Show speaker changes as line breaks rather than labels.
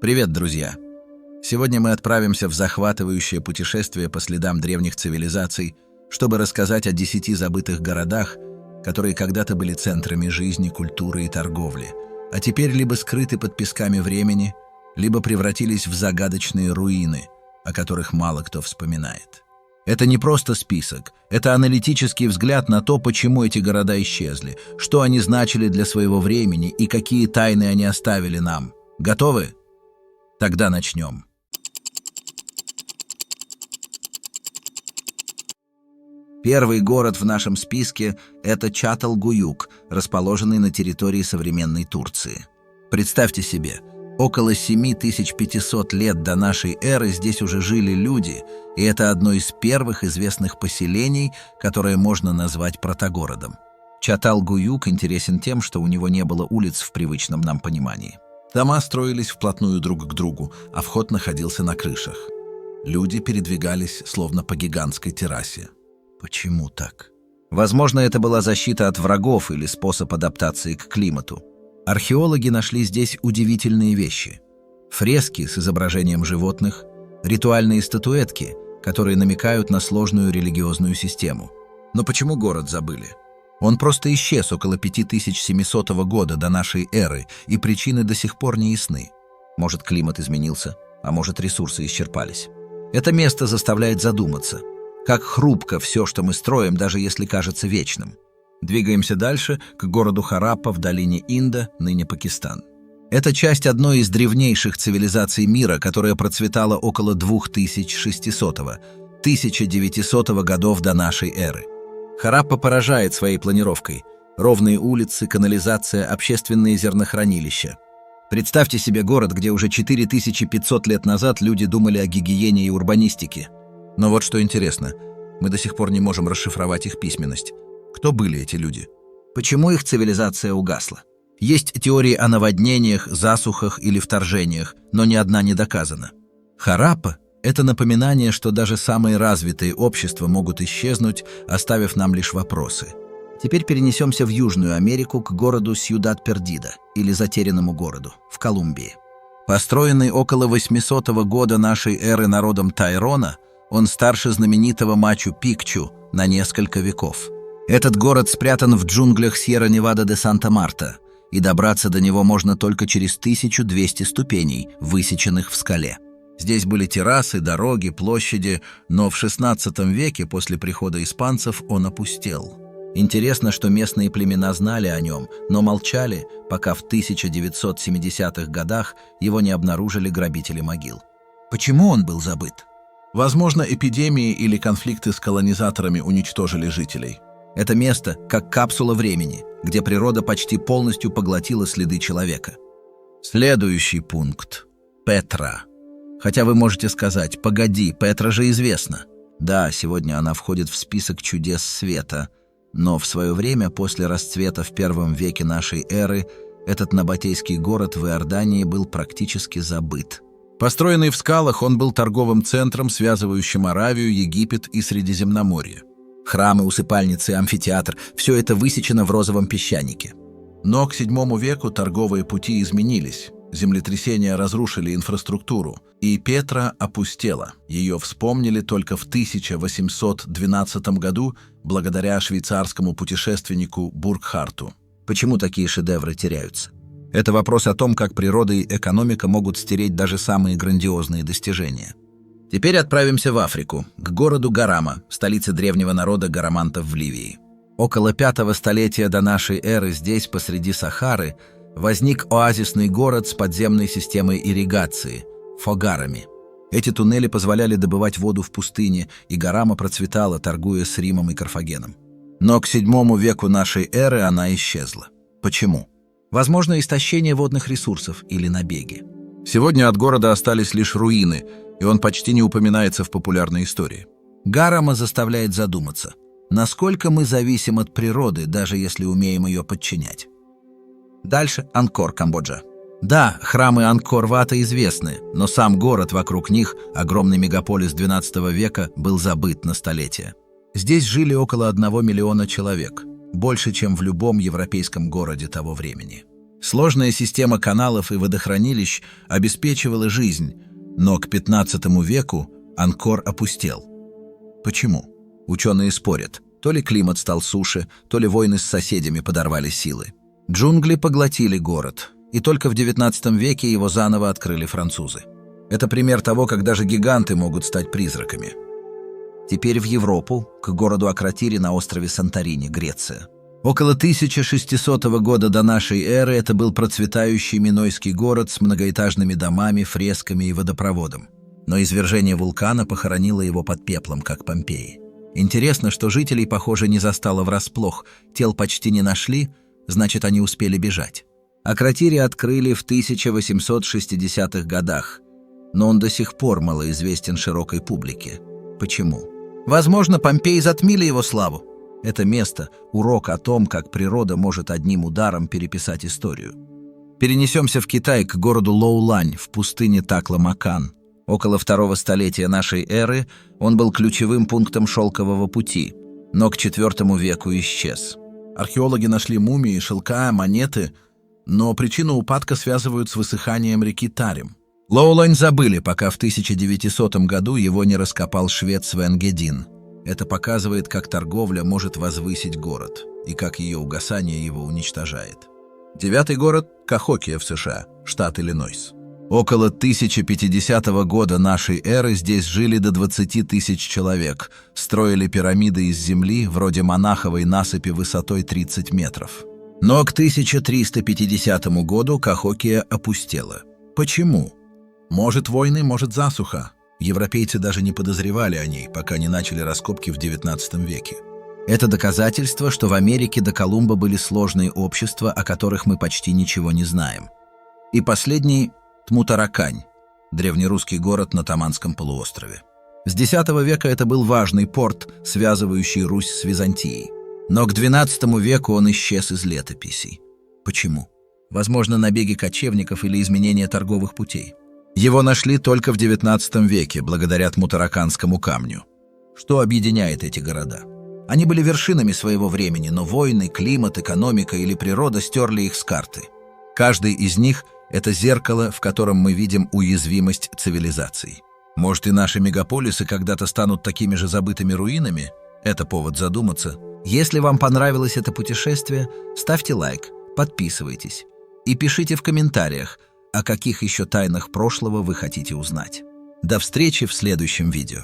Привет, друзья! Сегодня мы отправимся в захватывающее путешествие по следам древних цивилизаций, чтобы рассказать о 10 забытых городах, которые когда-то были центрами жизни, культуры и торговли, а теперь либо скрыты под песками времени, либо превратились в загадочные руины, о которых мало кто вспоминает. Это не просто список, это аналитический взгляд на то, почему эти города исчезли, что они значили для своего времени и какие тайны они оставили нам. Готовы? Тогда начнем. Первый город в нашем списке – это Чаталгуюк, расположенный на территории современной Турции. Представьте себе, около 7500 лет до нашей эры здесь уже жили люди, и это одно из первых известных поселений, которое можно назвать протогородом. Чаталгуюк интересен тем, что у него не было улиц в привычном нам понимании. Дома строились вплотную друг к другу, а вход находился на крышах. Люди передвигались словно по гигантской террасе. Почему так? Возможно, это была защита от врагов или способ адаптации к климату. Археологи нашли здесь удивительные вещи. Фрески с изображением животных, ритуальные статуэтки, которые намекают на сложную религиозную систему. Но почему город забыли? Он просто исчез около 5700 года до нашей эры, и причины до сих пор не ясны. Может, климат изменился, а может, ресурсы исчерпались. Это место заставляет задуматься, как хрупко все, что мы строим, даже если кажется вечным. Двигаемся дальше, к городу Хараппа в долине Инда, ныне Пакистан. Это часть одной из древнейших цивилизаций мира, которая процветала около 2600-1900 годов до нашей эры. Хараппа поражает своей планировкой. Ровные улицы, канализация, общественные зернохранилища. Представьте себе город, где уже 4500 лет назад люди думали о гигиене и урбанистике. Но вот что интересно, мы до сих пор не можем расшифровать их письменность. Кто были эти люди? Почему их цивилизация угасла? Есть теории о наводнениях, засухах или вторжениях, но ни одна не доказана. Хараппа – это напоминание, что даже самые развитые общества могут исчезнуть, оставив нам лишь вопросы. Теперь перенесемся в Южную Америку к городу Сьюдад-Пердида, или Затерянному городу, в Колумбии. Построенный около 800 года нашей эры народом Тайрона, он старше знаменитого Мачу-Пикчу на несколько веков. Этот город спрятан в джунглях Сьерра-Невада-де-Санта-Марта, и добраться до него можно только через 1200 ступеней, высеченных в скале. Здесь были террасы, дороги, площади, но в XVI веке после прихода испанцев он опустел. Интересно, что местные племена знали о нем, но молчали, пока в 1970-х годах его не обнаружили грабители могил. Почему он был забыт? Возможно, эпидемии или конфликты с колонизаторами уничтожили жителей. Это место как капсула времени, где природа почти полностью поглотила следы человека. Следующий пункт – Петра. Хотя вы можете сказать: «Погоди, Петра же известна». Да, сегодня она входит в список чудес света, но в свое время, после расцвета в первом веке нашей эры, этот набатейский город в Иордании был практически забыт. Построенный в скалах, он был торговым центром, связывающим Аравию, Египет и Средиземноморье. Храмы, усыпальницы, амфитеатр – все это высечено в розовом песчанике. Но к VII веку торговые пути изменились, землетрясения разрушили инфраструктуру, и Петра опустела. Ее вспомнили только в 1812 году благодаря швейцарскому путешественнику Буркхарту. Почему такие шедевры теряются? Это вопрос о том, как природа и экономика могут стереть даже самые грандиозные достижения. Теперь отправимся в Африку, к городу Гарама, столице древнего народа гарамантов в Ливии. Около 5-го столетия до нашей эры здесь, посреди Сахары, возник оазисный город с подземной системой ирригации – фогарами. Эти туннели позволяли добывать воду в пустыне, и Гарама процветала, торгуя с Римом и Карфагеном. Но к VII веку нашей эры она исчезла. Почему? Возможно, истощение водных ресурсов или набеги. Сегодня от города остались лишь руины, и он почти не упоминается в популярной истории. Гарама заставляет задуматься, насколько мы зависим от природы, даже если умеем ее подчинять. Дальше Анкор, Камбоджа. Да, храмы Анкор-Вата известны, но сам город вокруг них, огромный мегаполис XII века, был забыт на столетия. Здесь жили около 1 миллиона человек, больше, чем в любом европейском городе того времени. Сложная система каналов и водохранилищ обеспечивала жизнь, но к XV веку Анкор опустел. Почему? Ученые спорят. То ли климат стал суше, то ли войны с соседями подорвали силы. Джунгли поглотили город, и только в XIX веке его заново открыли французы. Это пример того, как даже гиганты могут стать призраками. Теперь в Европу, к городу Акротире на острове Санторини, Греция. Около 1600 года до нашей эры это был процветающий минойский город с многоэтажными домами, фресками и водопроводом. Но извержение вулкана похоронило его под пеплом, как Помпеи. Интересно, что жителей, похоже, не застало врасплох, тел почти не нашли, значит, они успели бежать. Акротире открыли в 1860-х годах, но он до сих пор малоизвестен широкой публике. Почему? Возможно, Помпеи затмили его славу. Это место – урок о том, как природа может одним ударом переписать историю. Перенесемся в Китай к городу Лоулань в пустыне Такла-Макан. Около 2-го столетия нашей эры он был ключевым пунктом шелкового пути, но к IV веку исчез. Археологи нашли мумии, шелка, монеты, но причину упадка связывают с высыханием реки Тарим. Лоулань забыли, пока в 1900 году его не раскопал швед Свен Гедин. Это показывает, как торговля может возвысить город и как ее угасание его уничтожает. 9-й город – Кахокия в США, штат Иллинойс. Около 1050 года нашей эры здесь жили до 20 тысяч человек, строили пирамиды из земли, вроде монаховой насыпи высотой 30 метров. Но к 1350 году Кахокия опустела. Почему? Может войны, может засуха. Европейцы даже не подозревали о ней, пока не начали раскопки в XIX веке. Это доказательство, что в Америке до Колумба были сложные общества, о которых мы почти ничего не знаем. И последний – Тмутаракань, древнерусский город на Таманском полуострове. С X века это был важный порт, связывающий Русь с Византией. Но к XII веку он исчез из летописей. Почему? Возможно, набеги кочевников или изменения торговых путей. Его нашли только в XIX веке, благодаря Тмутараканскому камню. Что объединяет эти города? Они были вершинами своего времени, но войны, климат, экономика или природа стерли их с карты. Каждый из них – это зеркало, в котором мы видим уязвимость цивилизаций. Может, и наши мегаполисы когда-то станут такими же забытыми руинами? Это повод задуматься. Если вам понравилось это путешествие, ставьте лайк, подписывайтесь и пишите в комментариях, о каких еще тайнах прошлого вы хотите узнать. До встречи в следующем видео.